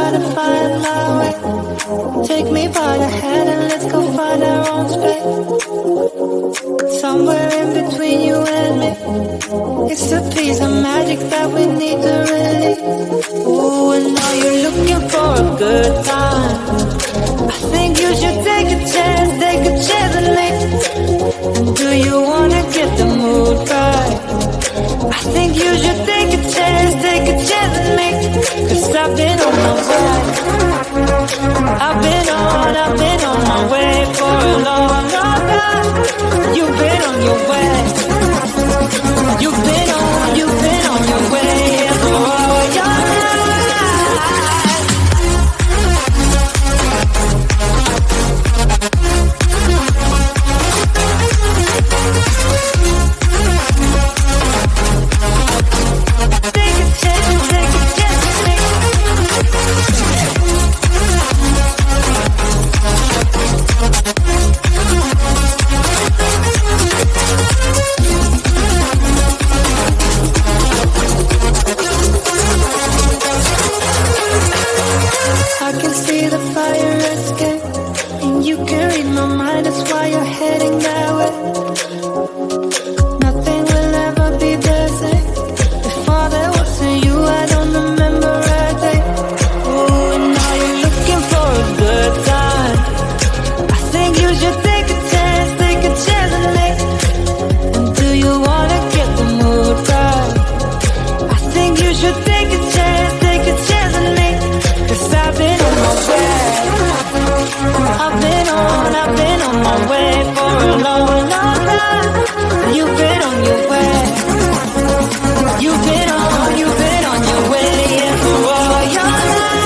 try to find my way. Take me by the hand and let's go find our own space. Somewhere in between you and me. It's a piece of magic that we need to release. Ooh, and now you're looking for a good time. I think you should take a chance on me. And do you wanna get the mood right? I think you should take a chance on me. 'Cause I've been on my way. I've been on my way for a long, long time. You've been on your way. You've been on your way for all your life. Take a chance on me. I can see the fire escape, and you can read my mind, that's why you're heading that way. Nothing will ever be the same. Before there wasn't you, I don't remember a day. Oh, and now you're looking for a good time. I think you should take a chance on me. And do you wanna get the mood right? I think you should take a chance on me. 'Cause I've been on my way. I've been on my way for a long, long time. You've been on your way. You've been on your way, yeah, for all your life.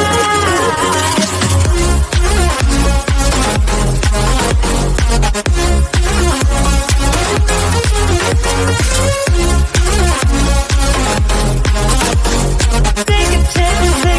Take a chance on me.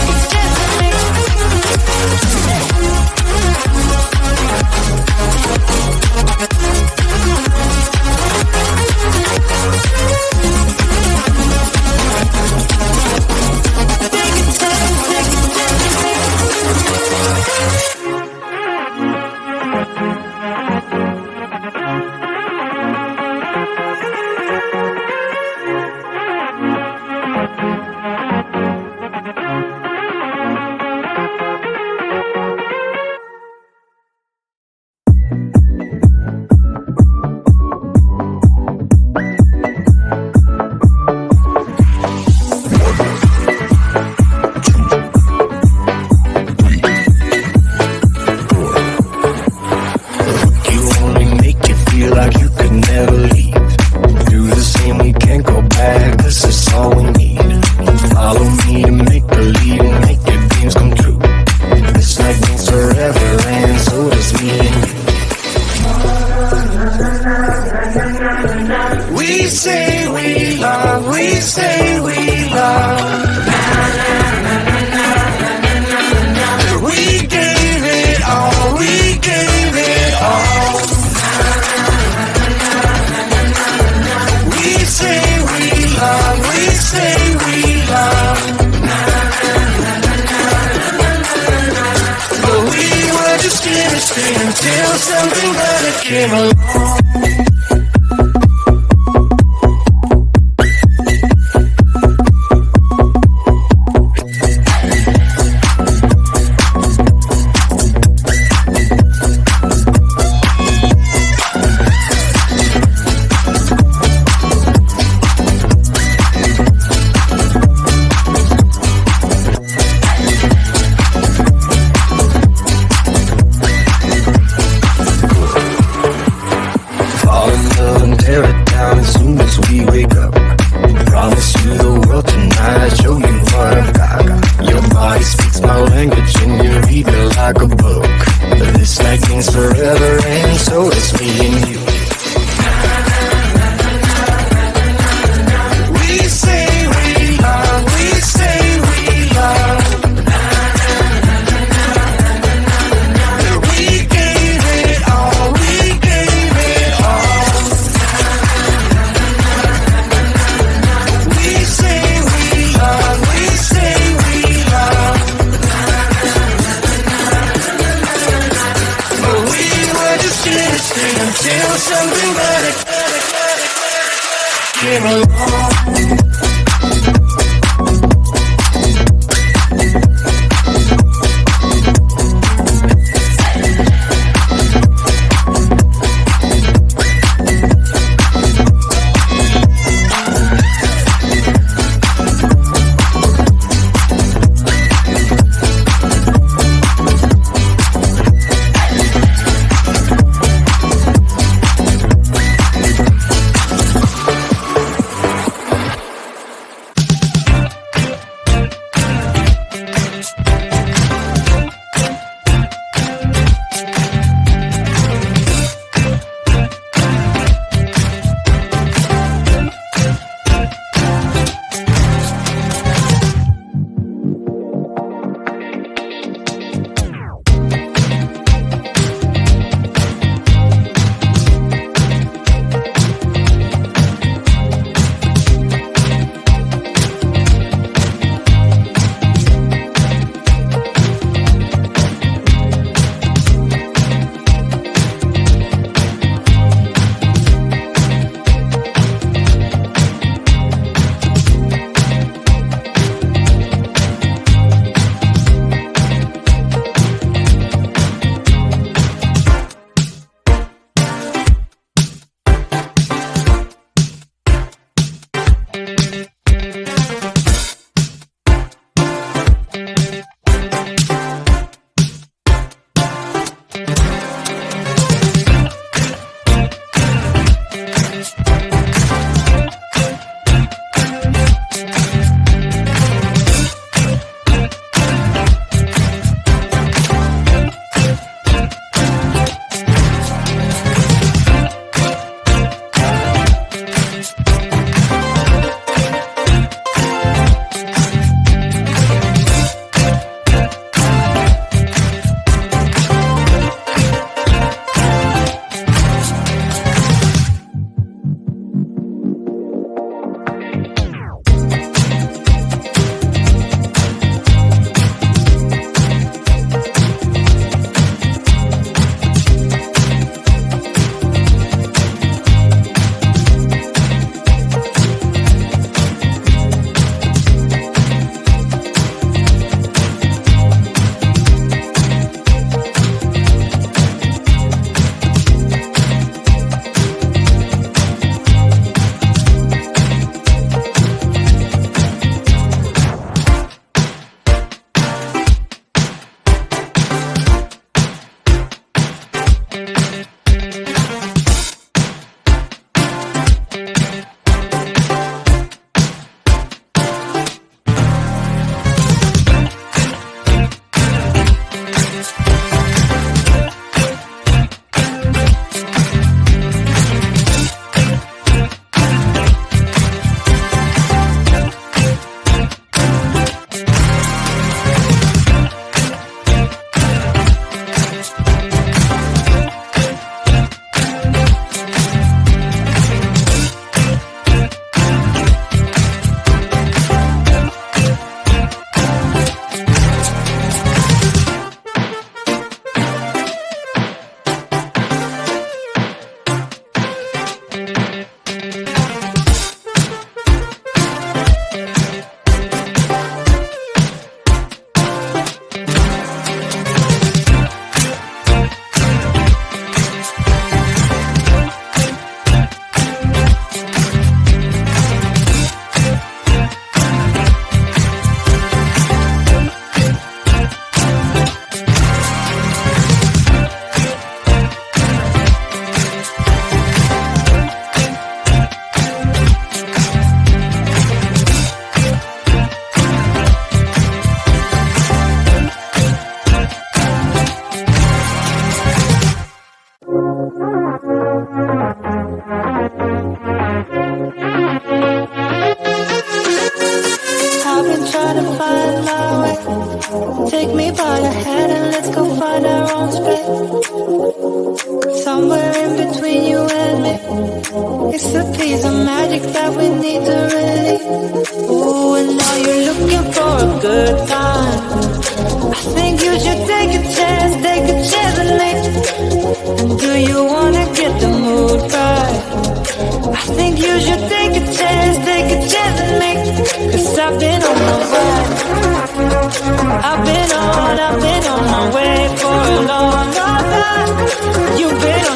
Until something better came along. came along. Take me by the hand and let's go find our own space. Somewhere in between you and me, it's a piece of magic that we need to release. Ooh, and now you're looking for a good time. I think you should take a chance with me. And do you wanna get the mood right? I think you should take a chance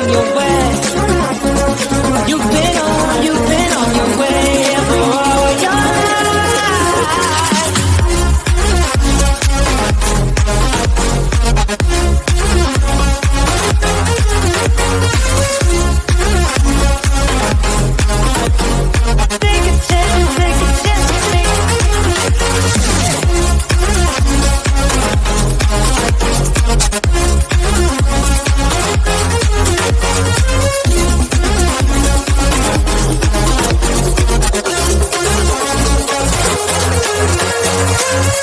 on your way. You've been on your way for all your life. Take a chance with me.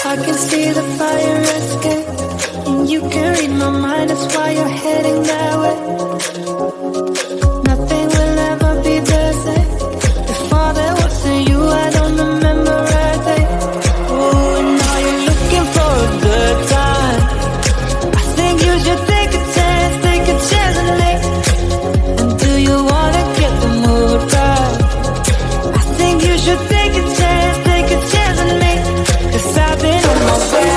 I can see the fire escape, and you can read my mind. That's why you're heading that way. Nothing will ever be the same. Before there wasn't you, I don't remember a day. Oh, and now you're looking for a good time. I think you should take a chance and make. And do you wanna get the mood right? I think you should take a chance and make. 'Cause I've been on my way.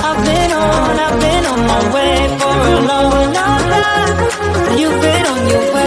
I've been on my way for a long time. You've been on your way.